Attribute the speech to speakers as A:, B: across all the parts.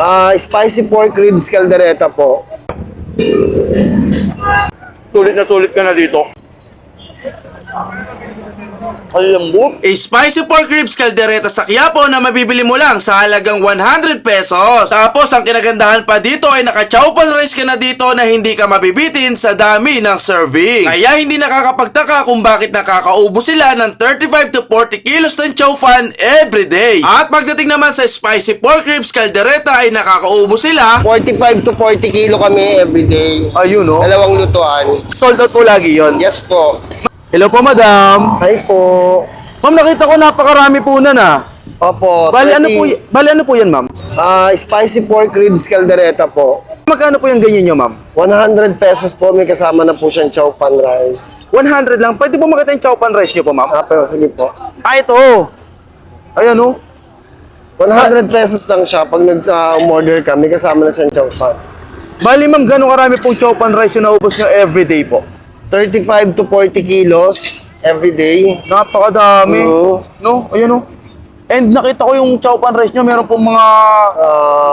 A: Spicy pork ribs caldereta po.
B: Sulit na sulit ka na dito. Ay, lambot. A spicy pork ribs caldereta sa Quiapo na mabibili mo lang sa halagang 100 pesos. Tapos, ang kinagandahan pa dito ay naka-chowpan rice ka na dito na hindi ka mabibitin sa dami ng serving. Kaya hindi nakakapagtaka kung bakit nakakaubo sila ng 35 to 40 kilos ng chowpan everyday. At pagdating naman sa spicy pork ribs caldereta ay nakakaubo sila
A: 45 to 40 kilo kami everyday.
B: ayun oh.
A: Dalawang lutuan.
B: Sold out po lagi yon.
A: Yes po.
B: Hello po, madam.
A: Hi po.
B: Ma'am, nakita ko napakarami po na na.
A: Opo.
B: Bali ano po yan, ma'am?
A: Spicy pork ribs caldereta po.
B: Magkano po yung ganyan nyo, ma'am?
A: 100 pesos po. May kasama na po siyang chowpan rice.
B: 100 lang. Pwede po makita yung chowpan rice nyo po, ma'am?
A: Pero sige po.
B: Ito. Ayan oh.
A: 100 pesos lang siya. Pag nag-order ka, may kasama na siyang chowpan.
B: Bali, ma'am, gano'ng karami pong chowpan rice yung naubos nyo everyday po?
A: 35 to 40 kilos everyday.
B: Napakadami.
A: Oo.
B: No? Ayan oh. And nakita ko yung chowpan rice nyo, meron pong mga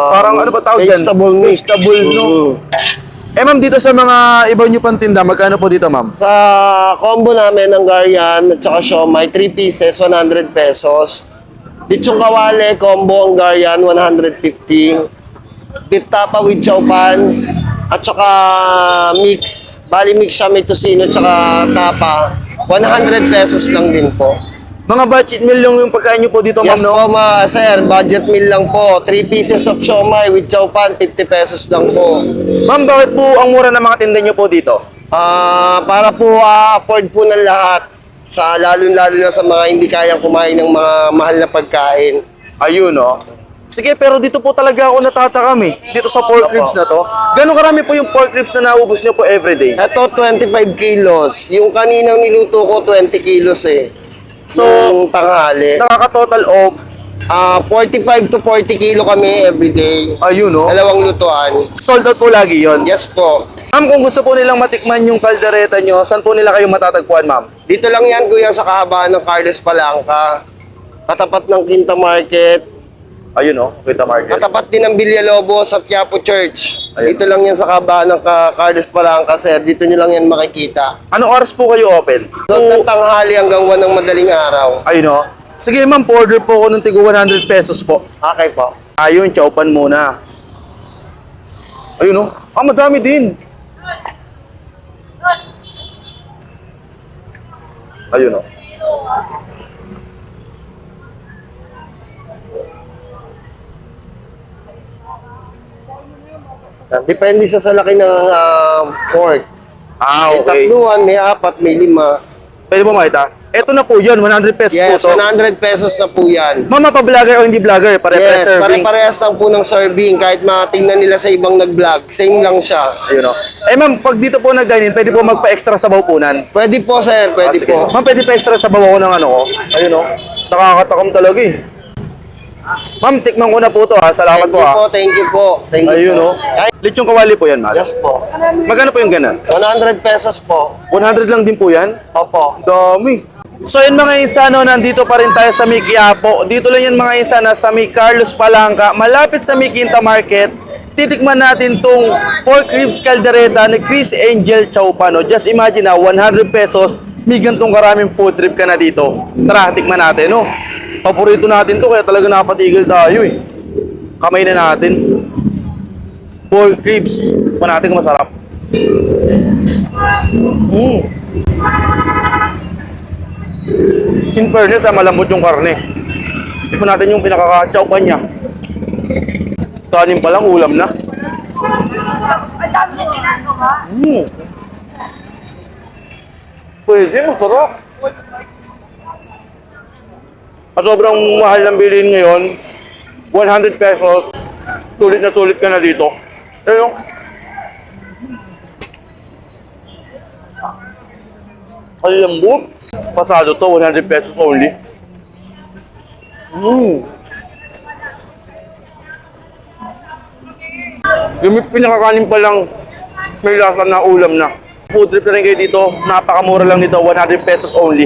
B: parang ano ba tawag dyan?
A: Vegetable mix.
B: Vegetable, no? Eh, ma'am, dito sa mga iba nyo pang tinda, magkano po dito, ma'am?
A: Sa combo namin ng Garian at saka siomai, 3 pieces, 100 pesos. Lechong kawale, combo ang Garian, 150. Beef tapa with chowpan at saka mix. Bali mix siya, may tosino at saka tapa. 100 pesos lang din po.
B: Mga budget meal yung pagkain nyo po dito,
A: Yes
B: ma'am, no?
A: po, sir. Budget meal lang po. 3 pieces of siomai with chowpan, 50 pesos lang po.
B: Ma'am, bakit po ang mura ng mga tinda nyo po dito?
A: Para po afford po ng lahat. Lalo-lalo na sa mga hindi kayang kumain ng mga mahal na pagkain.
B: Ayun, no? Sige, pero dito po talaga ako natatakam eh. Dito sa pork ribs na to. Gano'ng karami po yung pork ribs na naubos nyo po everyday?
A: Ito, 25 kilos. Yung kaninang niluto ko, 20 kilos eh.
B: So,
A: Nung tanghali.
B: nakaka-total of,
A: 45 to 40 kilo kami everyday.
B: ayun, no?
A: Dalawang lutuan.
B: Sold out po lagi yon.
A: Yes po.
B: Ma'am, kung gusto po nilang matikman yung kaldereta nyo, saan po nila kayo matatagpuan, ma'am?
A: Dito lang yan, kuya, sa kahabaan ng Carlos Palangka. Katapat ng Quinta Market.
B: Ayun, no? Quinta Market.
A: Katapat din ng Villalobos at Quiapo Church.
B: Ayun.
A: Dito lang yan sa kahabaan ng Carlos Palangka, sir. Dito nyo lang yan makikita.
B: Anong oras po kayo open?
A: Doon ng tanghali hanggang 1 ng madaling araw.
B: Ayun, no? Sige, ma'am, order po ako ng tigo 100 pesos po.
A: Okay po.
B: Ayun, chowpan muna. Ayun, no? Madami din. Ayun, no?
A: Depende siya sa laki ng pork. May
B: Okay.
A: tatluan, may 4, may 5.
B: Pwede mo makita? Ito na po yun, 100 pesos
A: Yes,
B: po to.
A: 100 pesos na po yan.
B: Mama, pa-vlogger o hindi vlogger? Pare-pare
A: Yes,
B: serving.
A: pare-parehas lang po ng serving. Kahit matingnan nila sa ibang nag-vlog, same lang siya.
B: Ayun, no? Eh, ma'am, pag dito po nag-dine in, pwede po magpa-extra sabaw punan.
A: Pwede po, sir. Pwede
B: Sige.
A: po.
B: Ma'am, pwede pa extra sabaw ako ng ano ko. Ayun, no? Nakakatakam talaga eh. Ma'am, tikman ko na po to ha. Salamat
A: Thank
B: po
A: you
B: ha.
A: po, thank you po. Thank you
B: Ayun,
A: po.
B: no? Lechong kawali po yan, ma'am.
A: Yes po.
B: Magkano po yung ganan?
A: 100 pesos po.
B: 100 lang din po yan?
A: Opo.
B: Dami. So yun mga insano, nandito pa rin tayo sa may Quiapo. Dito lang yan mga insana sa may Carlos Palangka, malapit sa may Quinta Market. Titikman natin tong pork ribs caldereta ni Chris Angel Chowpano. Just imagine na 100 pesos, may gantong karaming food trip ka na dito. Tara, tikman natin, no? Paborito natin to, kaya talaga napatigil tayo eh. Kamay na natin. Pork ribs. Pa natin kung masarap. In fairness, malambot yung karne. Tikman natin yung pinaka-chowpan niya. Kanin pa lang, ulam na.
C: Ang dami na ginagawa.
B: Pwede, masarap. At sobrang mahal ng bilhin ngayon, 100 pesos, sulit na sulit ka na dito. Ayun. Ay, lambot. Pasado to, 100 pesos only. Yung pinakakanin pa lang, may lasa na ulam na. Food trip na rin kayo dito, napakamura lang dito, 100 pesos only.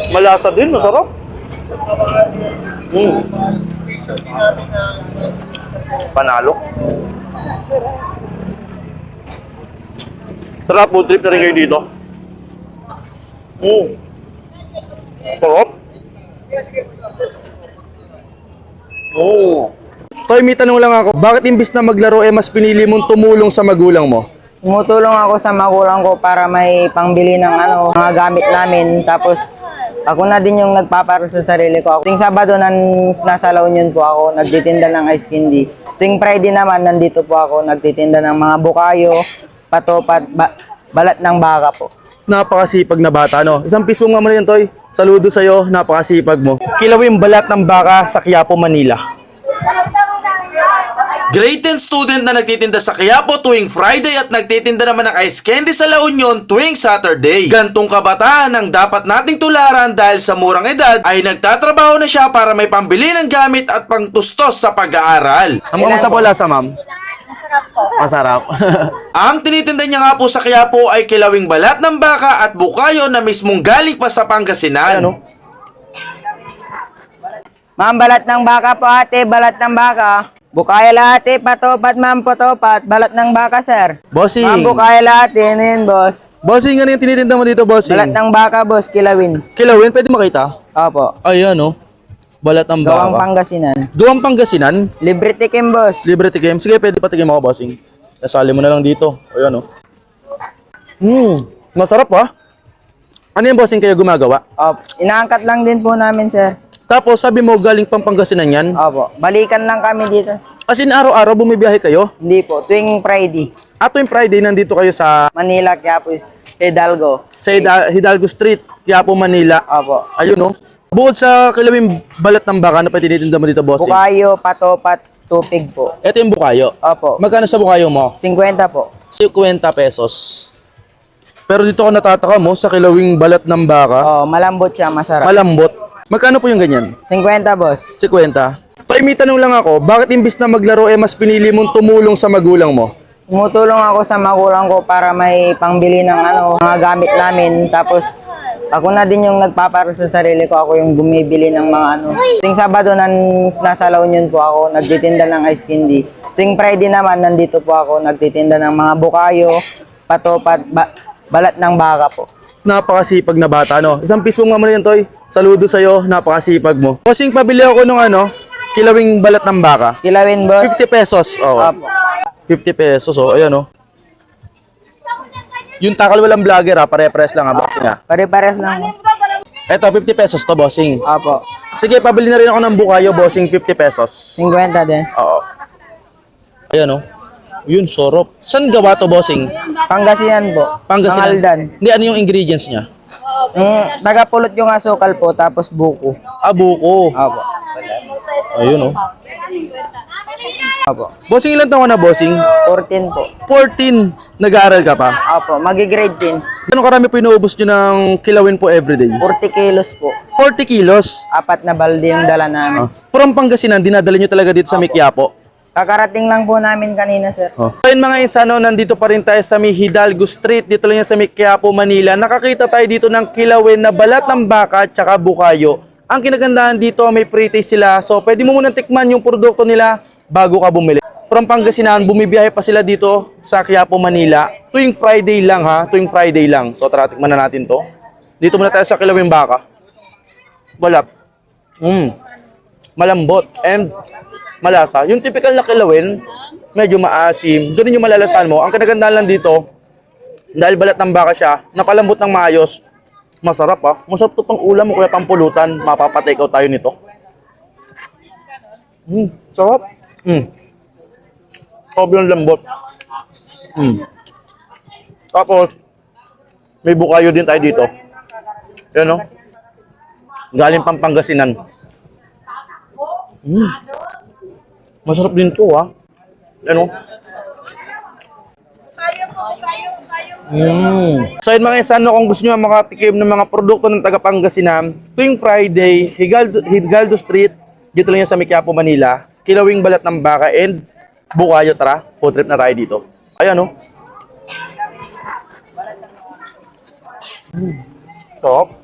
B: Malasa din, masarap. Panalo. Sarap, food trip na rin kayo dito. Sarap. Toy, may tanong lang ako. Bakit imbis na maglaro, mas pinili mong tumulong sa magulang mo?
D: Tumutulong ako sa magulang ko para may pangbili ng mga gamit namin. Tapos ako na din yung nagpaparol sa sarili ko. Tuwing Sabado nasa La Union po ako, nagtitinda ng ice candy. Tuwing Friday naman, nandito po ako, nagtitinda ng mga bukayo, patopat, balat ng baka po.
B: Napakasipag na bata, no? Isang piso nga mo na yan, Toy. Saludo sa'yo, napakasipag mo. Kilawin balat ng baka sa Quiapo, Manila. Grade 10 student na nagtitinda sa Quiapo tuwing Friday at nagtitinda naman ng ice candy sa La Union tuwing Saturday. Gantong kabataan ang dapat nating tularan dahil sa murang edad ay nagtatrabaho na siya para may pambili ng gamit at pangtustos sa pag-aaral. Ang kamusta po lasa, ma'am? Masarap. Ang tinitinda niya nga po sa Quiapo ay kilawing balat ng baka at bukayo na mismong galing pa sa Pangasinan. Ano?
D: Ma'am, balat ng baka po ate, balat ng baka. Bukaya lahat patopat ma'am, patopat, balat ng baka sir.
B: Bossing.
D: Ma'am, bukaya lahat ano yun boss?
B: Bossing, ano yung tinitinda mo dito, bossing?
D: Balat ng baka boss, kilawin.
B: Kilawin, pwede makita?
D: Opo.
B: Ayan, oh. Balat ng
D: Gawang
B: baka.
D: Pangasinan.
B: Gawang Pangasinan?
D: Libre tikim boss.
B: Libre tikim. Sige, pwede patigim ako, bossing. Nasali mo na lang dito. Ayan, oh. Masarap, ha? Ano yung bossing kayo gumagawa?
D: Opo. Inaangkat lang din po namin sir.
B: Tapos, sabi mo, galing pang Pangasinan yan?
D: Opo. Balikan lang kami dito.
B: As in, araw-araw bumibiyahe kayo?
D: Hindi po, tuwing Friday.
B: At tuwing Friday, nandito kayo sa
D: Manila, Quiapo, Hidalgo.
B: Hidalgo Street, Quiapo, Manila.
D: Opo.
B: Ayun, oh. Bukod sa kilawing balat ng baka, ano pa tinitinda mo dito, bossing?
D: Bukayo, patopat, tupig po.
B: Ito yung bukayo.
D: Opo.
B: Magkano sa bukayo mo?
D: 50 po.
B: 50 pesos. Pero dito ko natataka mo sa kilawing balat ng baka.
D: Oh, malambot siya, masarap.
B: Malambot. Magkano po yung ganyan?
D: 50 boss.
B: 50. Toy, may tanong lang ako, bakit imbis na maglaro, mas pinili mong tumulong sa magulang mo?
D: Tumutulong ako sa magulang ko para may pangbili ng mga gamit namin. Tapos ako na din yung nagpaparol sa sarili ko. Ako yung bumibili ng mga Tuwing Sabado nasa La Union po ako, nagtitinda ng ice candy. Tuwing Friday naman, nandito po ako, nagtitinda ng mga bukayo, patopat, balat ng baka po.
B: Napakasipag na bata, no? Isang piso nga mo na yan, Toy. Saludo sa'yo, napakasipag mo. Bossing, pabili ako nung kilawing balat ng baka.
D: Kilawin boss.
B: 50 pesos. Oo.
D: Opo.
B: 50 pesos, oh. Ayan, oh. Yung takal walang vlogger, pare-press lang, bossing,
D: Pare-pares lang.
B: Eto, 50 pesos to, bossing.
D: Opo.
B: Sige, pabili na rin ako ng bukayo, bossing, 50 pesos.
D: 50 din.
B: Oo. Ayan, oh. Yun, sorop. Saan gawa to, bossing?
D: Pangasinan po.
B: Pangasinan.
D: Pangaldan.
B: Hindi, ano yung ingredients niya?
D: Tagapulot yung asukal po, tapos buko.
B: Buko.
D: Opo.
B: Ayun, oh.
D: Opo.
B: Bossing, ilan taon ka na, bossing?
D: 14 po.
B: 14. Nag-aaral ka pa?
D: Opo. Magi-grade 10.
B: Gano'ng karami po inuubos nyo ng kilawin po everyday?
D: 40 kilos po.
B: 40 kilos.
D: 4 na balde yung dala namin.
B: From Pangasinan, dinadala nyo talaga dito sa Quiapo?
D: Kakarating lang po namin kanina, sir.
B: So yun mga insano, nandito pa rin tayo sa may Hidalgo Street. Dito lang yan sa may Quiapo, Manila. Nakakita tayo dito ng kilawin na balat ng baka at saka bukayo. Ang kinagandahan dito, may pre-taste sila. So pwede mo munang tikman yung produkto nila bago ka bumili. From Pangasinan, bumibiyahe pa sila dito sa Quiapo, Manila. Tuwing Friday lang, ha? Tuwing Friday lang. So tara, tikman na natin to. Dito muna tayo sa kilawin baka. Balat. Malambot. And malasa. Yung typical na kilawin, medyo maasim. Ganun yung malalasan mo. Ang kinagandahan lang dito, dahil balat ng baka siya, napalambot ng maayos, masarap, ha. Masarap to pang ulam o kaya pang pulutan. Mapapatake out tayo nito. Sarap. Sobrang lambot. Tapos, may bukayo din tayo dito. Yan, no? Galing pang Pangasinan. Masarap din to, ha? Ano? So yun mga insano, kung gusto nyo makatikim ng mga produkto ng taga Pangasinan, tuwing Friday, Hidalgo Street, dito lang yan sa Quiapo, Manila, kilawing balat ng baka and bukayo, tara, food trip na tayo dito. Ayan, no? Stop.